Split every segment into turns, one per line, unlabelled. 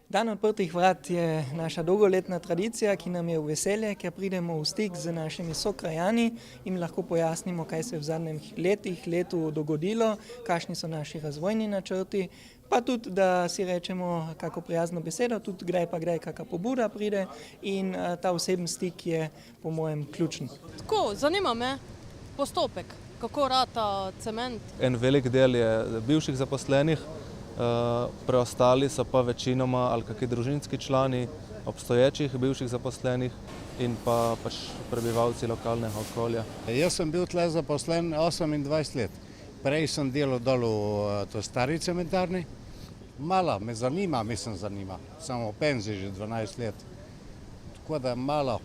Dan odprtih vrat je naša dolgoletna tradicija, ki nam je v veselje, ker pridemo v stik z našimi sokrajani in lahko pojasnimo, kaj se je v zadnjih letu dogodilo, kakšni so naši razvojni načrti, pa tudi, da si rečemo kako prijazno besedo, tudi kdaj kakšna pobuda pride in ta osebni stik je po mojem ključen.
Tako, zanima me postopek, kako rata cement.
En velik del je bivših zaposlenih, preostali so pa večinoma ali kakšni družinski člani obstoječih bivših zaposlenih in pa pač prebivalci lokalnega okolja.
Jaz sem bil tle zaposlen 28 let. Prej sem delal dol v stari cementarni. Malo me zanima, Sem v penziji že 12 let. Tako da malo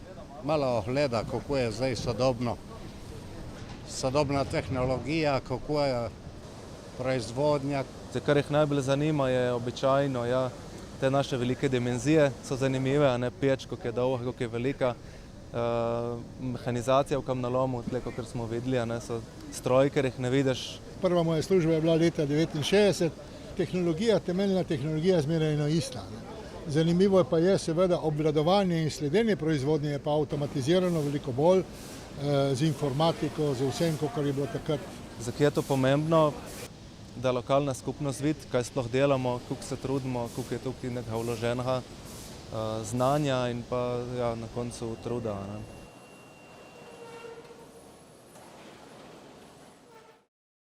gleda, kako je zdaj sodobna tehnologija, kako je proizvodnja.
Kar jih najbolj zanima je običajno, te naše velike dimenzije so zanimive, a ne peč, kako je dolga, kako je velika. Mehanizacija v kamnolomu, tle, kot smo videli, a ne, so stroji, ker jih ne vidiš.
Prva moja služba je bila leta 1969, temeljna tehnologija je zmeraj ena ista. Zanimivo pa je seveda obvladovanje in sledenje proizvodnje je pa avtomatizirano veliko bolj z informatiko, z vsem, kar je bilo takrat.
Zakaj je to pomembno? Da lokalna skupnost vidi, kaj sploh delamo, koliko se trudimo, koliko je tukaj nekega vloženega znanja in pa na koncu truda. Ne.